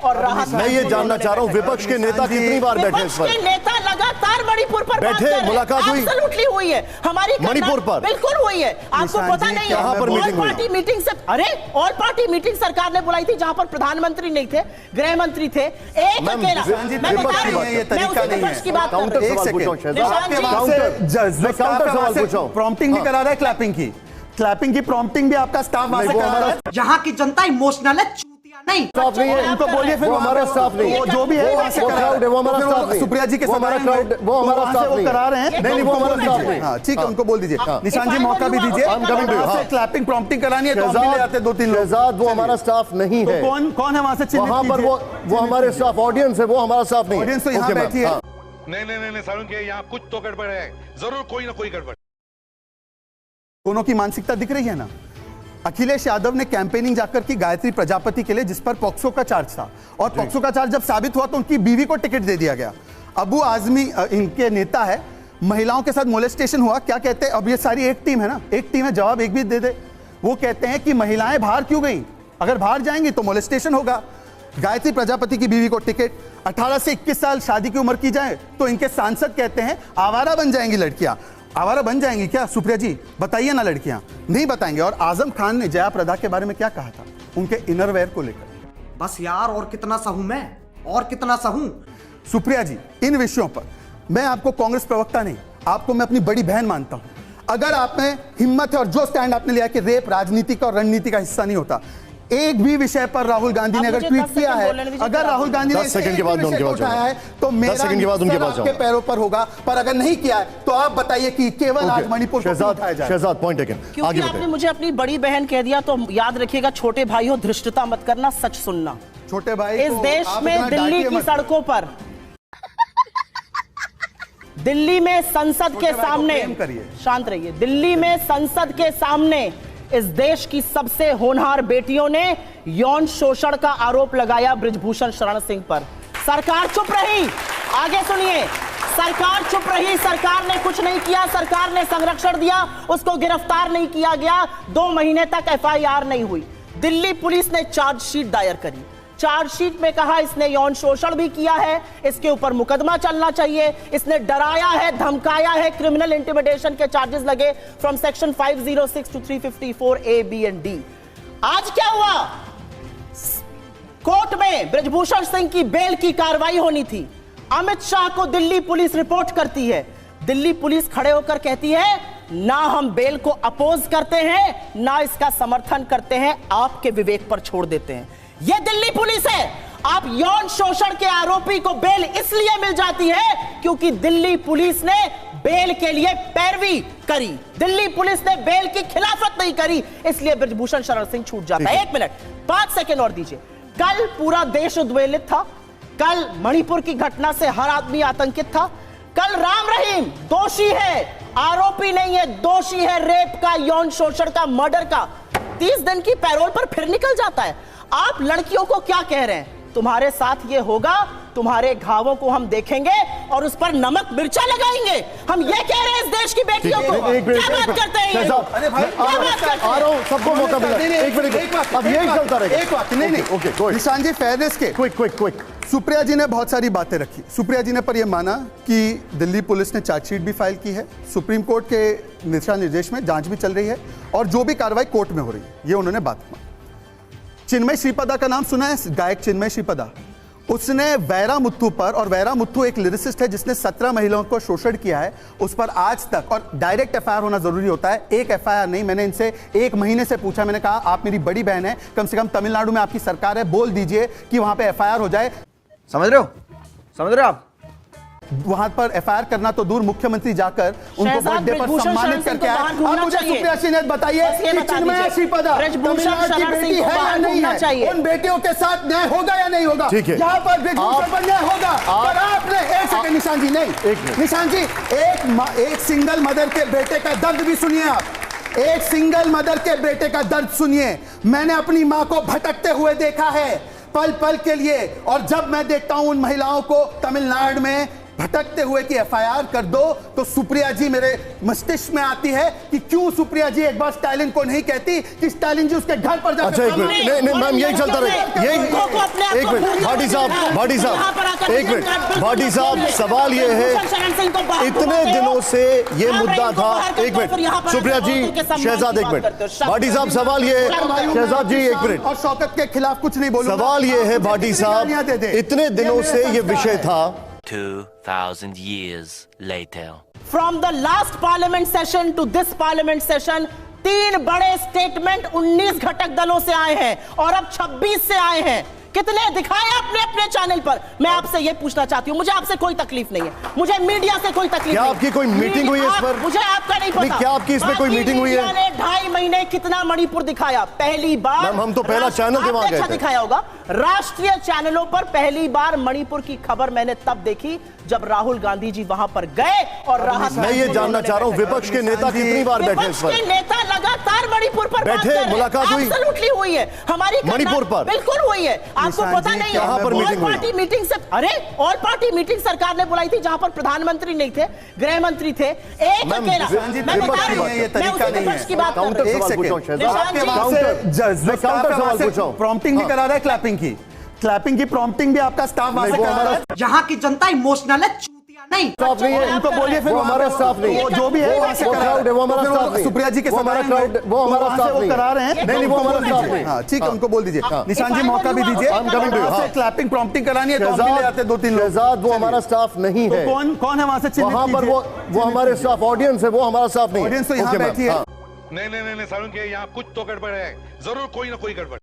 और राहत। मैं ये जानना चाह रहा हूँ विपक्ष के नेता कितनी बार बैठे इस पर? विपक्ष के नेता लगातार मणिपुर पर बैठे, मुलाकात हुई? एब्सोल्युटली हुई है हमारी मणिपुर पर बिल्कुल हुई है। आपको पता नहीं है ऑल पार्टी मीटिंग से, अरे ऑल पार्टी मीटिंग सरकार ने बुलाई थी जहां पर प्रधानमंत्री नहीं थे, गृह मंत्री थे, एक अकेला। मैं बता रही हूं ये तरीका नहीं है की बात काउंटर सवाल पूछ रहा हूं। प्रॉम्प्टिंग भी करा रहा है, क्लैपिंग की प्रॉम्प्टिंग भी आपका स्टाफ वहां से करा रहा है। यहाँ की जनता इमोशनल है, नहीं स्टाफ नहीं है, उनको बोलिए फिर हमारा स्टाफ नहीं है, जो भी है वहां से करा रहे हैं, वो हमारा स्टाफ नहीं। सुप्रिया जी के वो हमारा क्राउड, वो हमारा स्टाफ नहीं करा रहे हैं, नहीं वो हमारा स्टाफ नहीं। हाँ ठीक है, उनको बोल दीजिए। निशान जी मौका भी दीजिए, क्लैपिंग प्रॉम्प्टिंग करानी है तो हम ले आते 2-3 लोग। शहजाद वो हमारा स्टाफ नहीं है। कौन है वहां से? वहां पर वो हमारे स्टाफ ऑडियंस है, वो हमारा स्टाफ नहीं है। ऑडियंस तो यहाँ बैठी है। नहीं सारुण के यहाँ कुछ तो गड़बड़ है, जरूर कोई ना कोई गड़बड़। दोनों की मानसिकता दिख रही है ना। अखिलेश यादव ने कैंपेनिंग जाकर की गायत्री प्रजापति के लिए, जिस पर पॉक्सो का चार्ज था, और पॉक्सो का चार्ज जब साबित हुआ तो उनकी बीवी को टिकट दे दिया गया। अबू आजमी इनके नेता है, महिलाओं के साथ मोलेस्टेशन हुआ, क्या कहते हैं? अब ये सारी एक टीम है ना, एक टीम है, जवाब एक भी दे दे। वो कहते हैं कि महिलाएं बाहर क्यों गई, अगर बाहर जाएंगी तो मोलेस्टेशन होगा। गायत्री प्रजापति की बीवी को टिकट, 18 से 21 साल शादी की उम्र की जाए तो इनके सांसद कहते हैं आवारा बन जाएंगी लड़कियां। आवारा बन जाएंगी क्या सुप्रिया जी? बताइए ना, लड़कियां नहीं बताएंगे। और आजम खान ने जया प्रदा के बारे में क्या कहा था उनके इनरवेयर को लेकर? बस यार, और कितना सहूं मैं, और कितना सहूं। सुप्रिया जी, इन विषयों पर मैं आपको कांग्रेस प्रवक्ता नहीं, आपको मैं अपनी बड़ी बहन मानता हूं। अगर आप में हिम्मत है और जो स्टैंड आपने लिया कि रेप राजनीति का और रणनीति का हिस्सा नहीं होता, एक भी विषय पर राहुल गांधी ने अगर ट्वीट किया है, अगर राहुल गांधी ने 10 सेकंड के बाद उनके पास उठाया है तो मेरा 10 सेकंड के बाद उनके पास आपके पैरों पर होगा, पर अगर नहीं किया है तो आप बताइए कि केवल आज मणिपुर को उठाया जाए। Shehzad point taken. क्योंकि आपने मुझे अपनी बड़ी बहन कह दिया तो याद रखिएगा, छोटे भाई हो, धृष्टता मत करना, सच सुनना। छोटे भाई, इस देश में दिल्ली की सड़कों पर, दिल्ली में संसद के सामने, शांत रहिए, दिल्ली में संसद के सामने इस देश की सबसे होनहार बेटियों ने यौन शोषण का आरोप लगाया बृजभूषण शरण सिंह पर। सरकार चुप रही। आगे सुनिए, सरकार चुप रही, सरकार ने कुछ नहीं किया, सरकार ने संरक्षण दिया, उसको गिरफ्तार नहीं किया गया, 2 महीने तक एफआईआर नहीं हुई। दिल्ली पुलिस ने चार्जशीट दायर करी, चार्जशीट में कहा इसने यौन शोषण भी किया है, इसके ऊपर मुकदमा चलना चाहिए, इसने डराया है, धमकाया है, क्रिमिनल इंटिमिडेशन के चार्जेस लगे from section 506 to 354 A, B and D। आज क्या हुआ? कोर्ट में बृजभूषण सिंह की बेल की कार्रवाई होनी थी। अमित शाह को दिल्ली पुलिस रिपोर्ट करती है, दिल्ली पुलिस खड़े होकर कहती है ना हम बेल को अपोज करते हैं, ना इसका समर्थन करते हैं, आपके विवेक पर छोड़ देते हैं। यह दिल्ली पुलिस है। आप यौन शोषण के आरोपी को बेल इसलिए मिल जाती है क्योंकि दिल्ली पुलिस ने बेल के लिए पैरवी करी, दिल्ली पुलिस ने बेल की खिलाफत नहीं करी, इसलिए बृजभूषण शरण सिंह छूट जाता है। 1 मिनट 5 सेकंड और दीजिए। कल पूरा देश उद्वेलित था, कल मणिपुर की घटना से हर आदमी आतंकित था। कल राम रहीम दोषी है, आरोपी नहीं है, दोषी है रेप का, यौन शोषण का, मर्डर का, 30 दिन की पैरोल पर फिर निकल जाता है। आप लड़कियों को क्या कह रहे हैं? तुम्हारे साथ ये होगा, तुम्हारे घावों को हम देखेंगे और उस पर नमक मिर्चा लगाएंगे। हम ये कह रहे हैं इस देश की बेटियों को। क्या बात करते हैं ये लोग? अरे भाई, आ रहा हूं, सबको मौका मिला। एक मिनट, अब यही चलता रहेगा। एक बात नहीं, ओके, निशान जी, फेयरनेस के क्विक सुप्रिया जी ने बहुत सारी बातें रखी। सुप्रिया जी ने पर यह माना कि दिल्ली पुलिस ने चार्जशीट भी फाइल की है, सुप्रीम कोर्ट के दिशा निर्देश में जांच भी चल रही है और जो भी कार्रवाई कोर्ट में हो रही है, ये उन्होंने बात मानी। चिन्मय श्रीपदा का नाम सुना है? गायक चिन्मय श्रीपदा, उसने वैरा मुत्थु पर, और वैरा मुत्थु एक लिरिसिस्ट है जिसने 17 महिलाओं को शोषण किया है, उस पर आज तक, और डायरेक्ट एफआईआर होना जरूरी होता है, एक एफआईआर नहीं। मैंने इनसे 1 महीने से पूछा, मैंने कहा आप मेरी बड़ी बहन है, कम से कम तमिलनाडु में आपकी सरकार है, बोल दीजिए कि वहां पे एफआईआर हो जाए। समझ रहे हो आप? वहां पर एफआईआर करना तो दूर, मुख्यमंत्री जाकर उनको बर्थडे पर सम्मानित करके आए। अब मुझे सुप्रिया जी ने बताइए कि चिन्मय श्रीपदा तमिलनाडु की बेटी है या नहीं है? उन बेटियों के साथ न्याय होगा या नहीं होगा? यहाँ पर बृजभूषण पर न्याय होगा। पर आपने एक सेकंड निशान जी, नहीं निशान जी, एक सिंगल मदर के बेटे का दर्द भी सुनिए आप। एक सिंगल मदर के बेटे का दर्द सुनिए। मैंने अपनी माँ को भटकते हुए देखा है पल पल के लिए, और जब मैं देखता हूं उन महिलाओं को तमिलनाडु में भटकते हुए की एफआईआर कर दो, तो सुप्रिया जी मेरे मस्तिष्क में आती है कि क्यों सुप्रिया जी एक बार स्टालिन को नहीं कहती कि स्टालिन जी उसके घर पर अच्छा एक मिनट, नहीं नहीं मैम यही चलता रहे, यही एक मिनट भाटी साहब एक मिनट भाटी साहब, सवाल ये है इतने दिनों से ये मुद्दा था, एक मिनट सुप्रिया जी, शहजाद एक मिनट, भाटी साहब सवाल ये है, शहजाद जी एक मिनट, और शौकत के खिलाफ कुछ नहीं बोलूंगा। सवाल ये है भाटी साहब, इतने दिनों से ये विषय था, 2000 years later. From the last parliament session to this parliament session, 3 बड़े स्टेटमेंट 19 घटक दलों से आए हैं और अब 26 से आए हैं। कितने दिखाए आपने अपने चैनल पर? मैं आपसे ये पूछना चाहती हूँ, मुझे आपसे कोई तकलीफ नहीं है, मुझे मीडिया से कोई तकलीफ क्या नहीं। आपकी कोई मीटिंग हुई है इस पर? मुझे आपका नहीं पता। क्या आपकी इसमें कोई मीटिंग हुई है? मैंने 2.5 महीने कितना मणिपुर दिखाया? पहली बार मैम हम तो पहला चैनल के वहां गए थे। दिखाया होगा राष्ट्रीय चैनलों पर पहली बार मणिपुर की खबर मैंने तब देखी जब राहुल गांधी जी वहां पर गए और राहत। मैं ये जानना चाह रहा हूँ विपक्ष के नेता कितनी बार बैठे इस पर? नेता लगातार मणिपुर पर बैठे, मुलाकात हुई? एब्सोल्युटली हुई है हमारी मणिपुर पर? बिल्कुल हुई है। आपको पता नहीं कहां पर मीटिंग हुई? पार्टी मीटिंग से, अरे ऑल पार्टी मीटिंग सरकार ने बुलाई थी जहां पर प्रधानमंत्री नहीं थे, गृह मंत्री थे, एक अकेला। मैं बता रही हूं, ये तरीका नहीं है। की बात काउंटर कर सवाल पूछो शहजाद, आपके वहां से काउंटर सवाल पूछो, प्रॉम्प्टिंग भी करा रहा है, क्लैपिंग की प्रॉम्प्टिंग भी आपका स्टाफ वहां से करा रहा है। यहाँ की जनता इमोशनल है, चूतिया नहीं। स्टाफ नहीं है, उनको बोलिए फिर वो हमारा स्टाफ नहीं है, जो भी है वहां से वो करा रहा क्राउड है, वो हमारा तो फिर स्टाफ नहीं है। सुप्रिया जी के वो हमारा क्राउड, वो हमारा स्टाफ नहीं है। करा रहे हैं, नहीं वो हमारा स्टाफ नहीं। हाँ ठीक है, उनको बोल दीजिए। निशान जी मौका भी दीजिए, क्लैपिंग प्रॉम्प्टिंग करानी है तो हम भी ले आते 2-3 लोग। शहजाद वो हमारा स्टाफ नहीं है। कौन है वहां से चिन्हित वहां पर कीजिए। वो हमारे स्टाफ ऑडियंस है, वो हमारा स्टाफ नहीं है। ऑडियंस तो यहाँ ओके, मैम, बैठी है। हाँ। नहीं सारुण के यहाँ कुछ तो गड़बड़ है, जरूर कोई ना कोई गड़बड़।